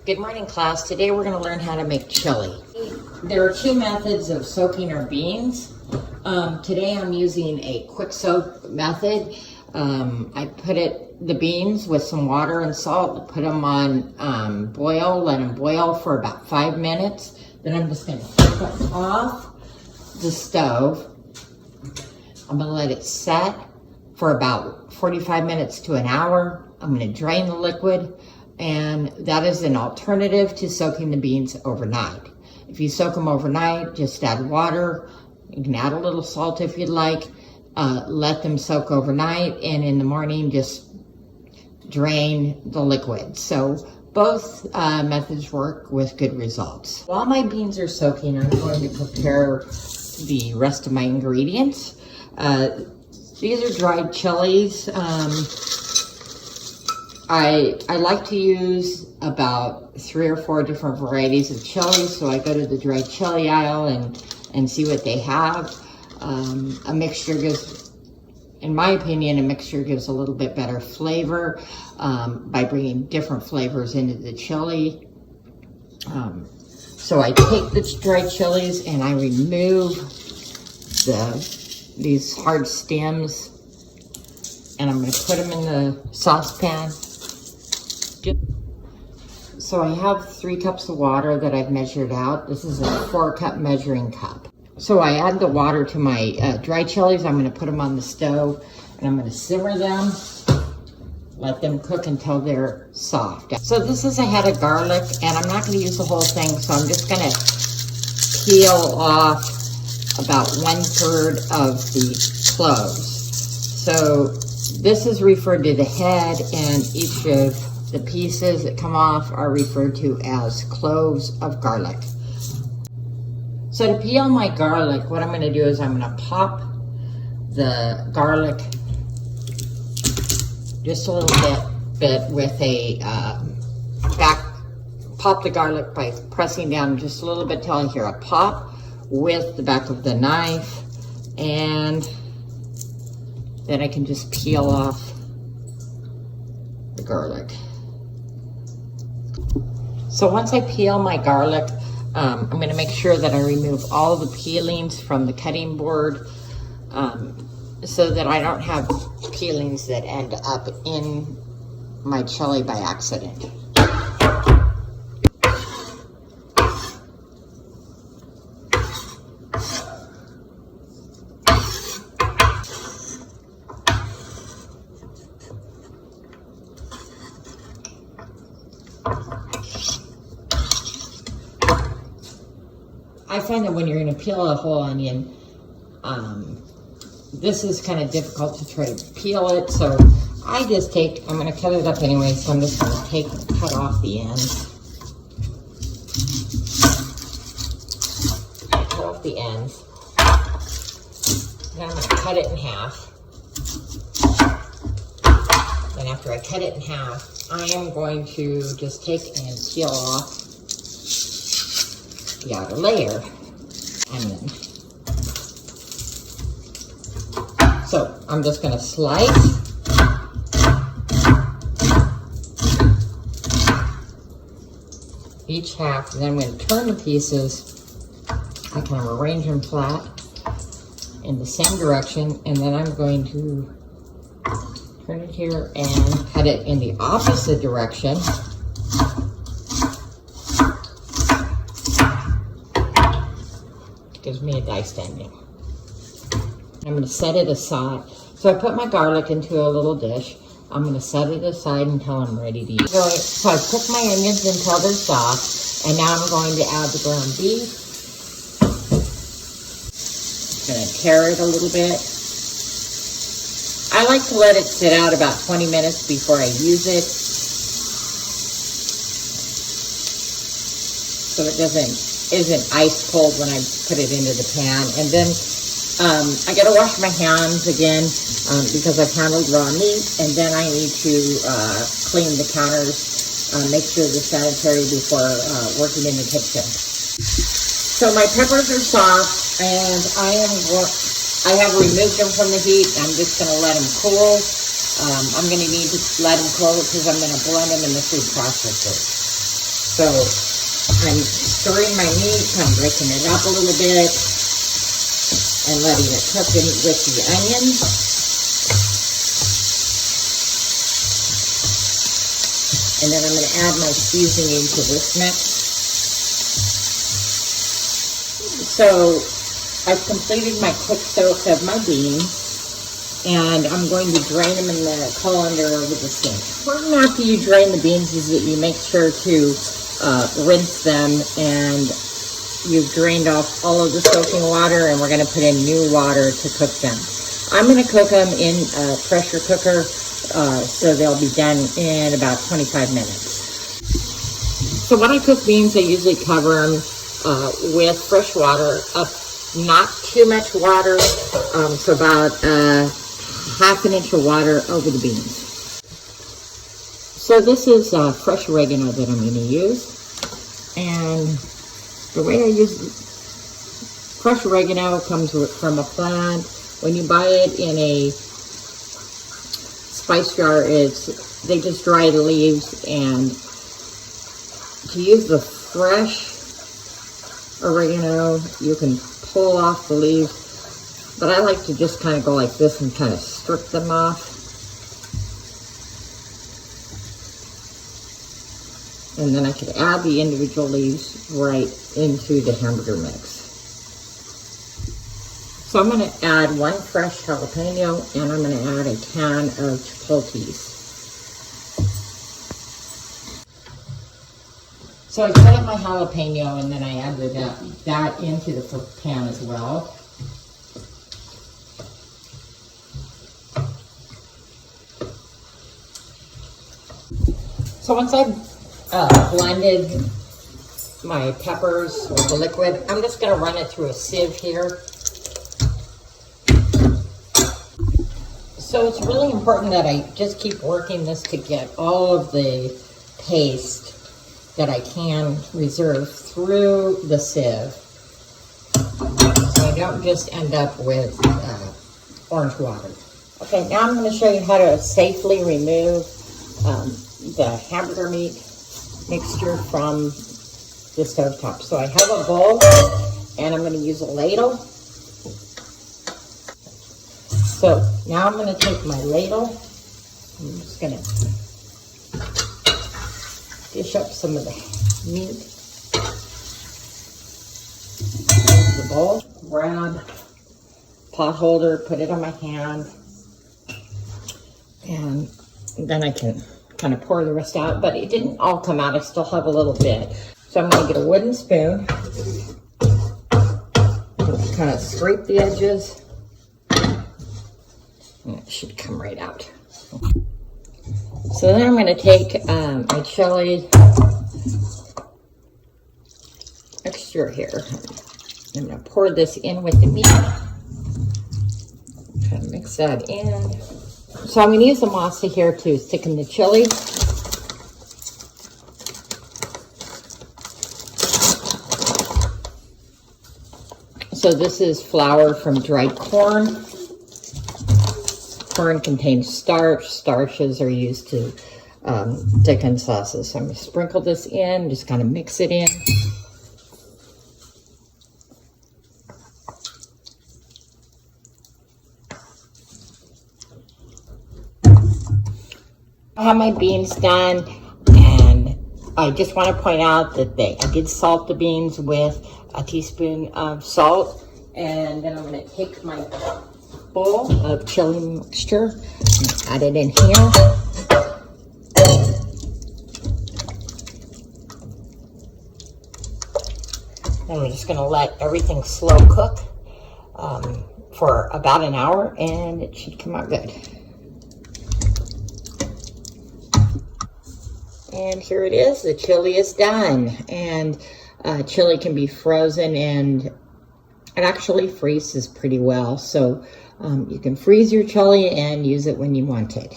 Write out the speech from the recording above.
Good morning, class. Today we're going to learn how to make chili. There are two methods of soaking our beans. Today I'm using a quick soak method. I put the beans with some water and salt, put them on boil, let them boil for about 5 minutes. Then I'm just going to take them off the stove. I'm going to let it set for about 45 minutes to an hour. I'm going to drain the liquid. And that is an alternative to soaking the beans overnight. If you soak them overnight, just add water. You can add a little salt if you'd like. Let them soak overnight, and in the morning, just drain the liquid. So both methods work with good results. While my beans are soaking, I'm going to prepare the rest of my ingredients. These are dried chilies. I like to use about 3 or 4 different varieties of chilies, so I go to the dried chili aisle and see what they have. A mixture gives, in my opinion, gives a little bit better flavor by bringing different flavors into the chili. So I take the dried chilies and I remove these hard stems, and I'm going to put them in the saucepan. So I have 3 cups of water that I've measured out. This is a 4-cup measuring cup. So I add the water to my dried chilies. I'm going to put them on the stove and I'm going to simmer them. Let them cook until they're soft. So this is a head of garlic, and I'm not going to use the whole thing, so I'm just going to peel off about 1/3 of the cloves. So this is referred to the head, and each of the pieces that come off are referred to as cloves of garlic. So to peel my garlic, what I'm going to do is I'm going to pop the garlic just a little bit with a pop the garlic by pressing down just a little bit till I hear a pop with the back of the knife, and then I can just peel off the garlic. So once I peel my garlic, I'm going to make sure that I remove all the peelings from the cutting board so that I don't have peelings that end up in my chili by accident. I find that when you're going to peel a whole onion, this is kind of difficult to try to peel it, so I'm going to cut it up anyway, so I'm just going to cut off the ends. Cut off the ends. Then I'm going to cut it in half. Then after I cut it in half, I am going to just take and peel off the outer layer. Onion. So I'm just going to slice each half, and then I'm going to turn the pieces. I kind of arrange them flat in the same direction, and then I'm going to turn it here and cut it in the opposite direction. Gives me a diced onion. I'm going to set it aside. So I put my garlic into a little dish. I'm going to set it aside until I'm ready to use it. So I've cooked my onions until they're soft, and now I'm going to add the ground beef. I'm going to tear it a little bit. I like to let it sit out about 20 minutes before I use it, so it isn't ice cold when I put it into the pan. And then I gotta wash my hands again because I've handled raw meat, and then I need to clean the counters, make sure they're sanitary before working in the kitchen. So my peppers are soft, and I have removed them from the heat. I'm just gonna let them cool. I'm gonna need to let them cool because I'm gonna blend them in the food processor. So I'm stirring my meat, I'm breaking it up a little bit and letting it cook in with the onion. And then I'm going to add my seasoning to this mix. So I've completed my quick soak of my beans, and I'm going to drain them in the colander over the sink. Important after you drain the beans is that you make sure to rinse them, and you've drained off all of the soaking water, and we're going to put in new water to cook them. I'm going to cook them in a pressure cooker, so they'll be done in about 25 minutes. So when I cook beans, I usually cover them with fresh water, not too much water, so about half an inch of water over the beans. So this is fresh oregano that I'm going to use, and the way I use fresh oregano comes from a plant. When you buy it in a spice jar, they just dry the leaves, and to use the fresh oregano, you can pull off the leaves, but I like to just kind of go like this and kind of strip them off. And then I could add the individual leaves right into the hamburger mix. So I'm going to add 1 fresh jalapeno, and I'm going to add a can of chipotles. So I cut up my jalapeno, and then I added that into the pan as well. So once I've blended my peppers with the liquid, I'm just going to run it through a sieve here. So it's really important that I just keep working this to get all of the paste that I can reserve through the sieve, so I don't just end up with orange water. Okay, now I'm going to show you how to safely remove the hamburger meat mixture from the stovetop. So I have a bowl, and I'm going to use a ladle. So now I'm going to take my ladle. I'm just going to dish up some of the meat into the bowl. Grab pot holder, put it on my hand, and then I can kind of pour the rest out, but it didn't all come out. I still have a little bit. So I'm going to get a wooden spoon, kind of scrape the edges, and it should come right out. So then I'm going to take my chili mixture here. I'm going to pour this in with the meat. Kind of mix that in. So I'm going to use the masa here to thicken the chili. So this is flour from dried corn. Corn contains starch. Starches are used to thicken sauces. So I'm going to sprinkle this in, just kind of mix it in. I have my beans done, and I just want to point out that I did salt the beans with a teaspoon of salt, and then I'm going to take my bowl of chili mixture and add it in here. And we're just going to let everything slow cook for about an hour, and it should come out good. And here it is, the chili is done. And chili can be frozen, and it actually freezes pretty well. So you can freeze your chili and use it when you want it.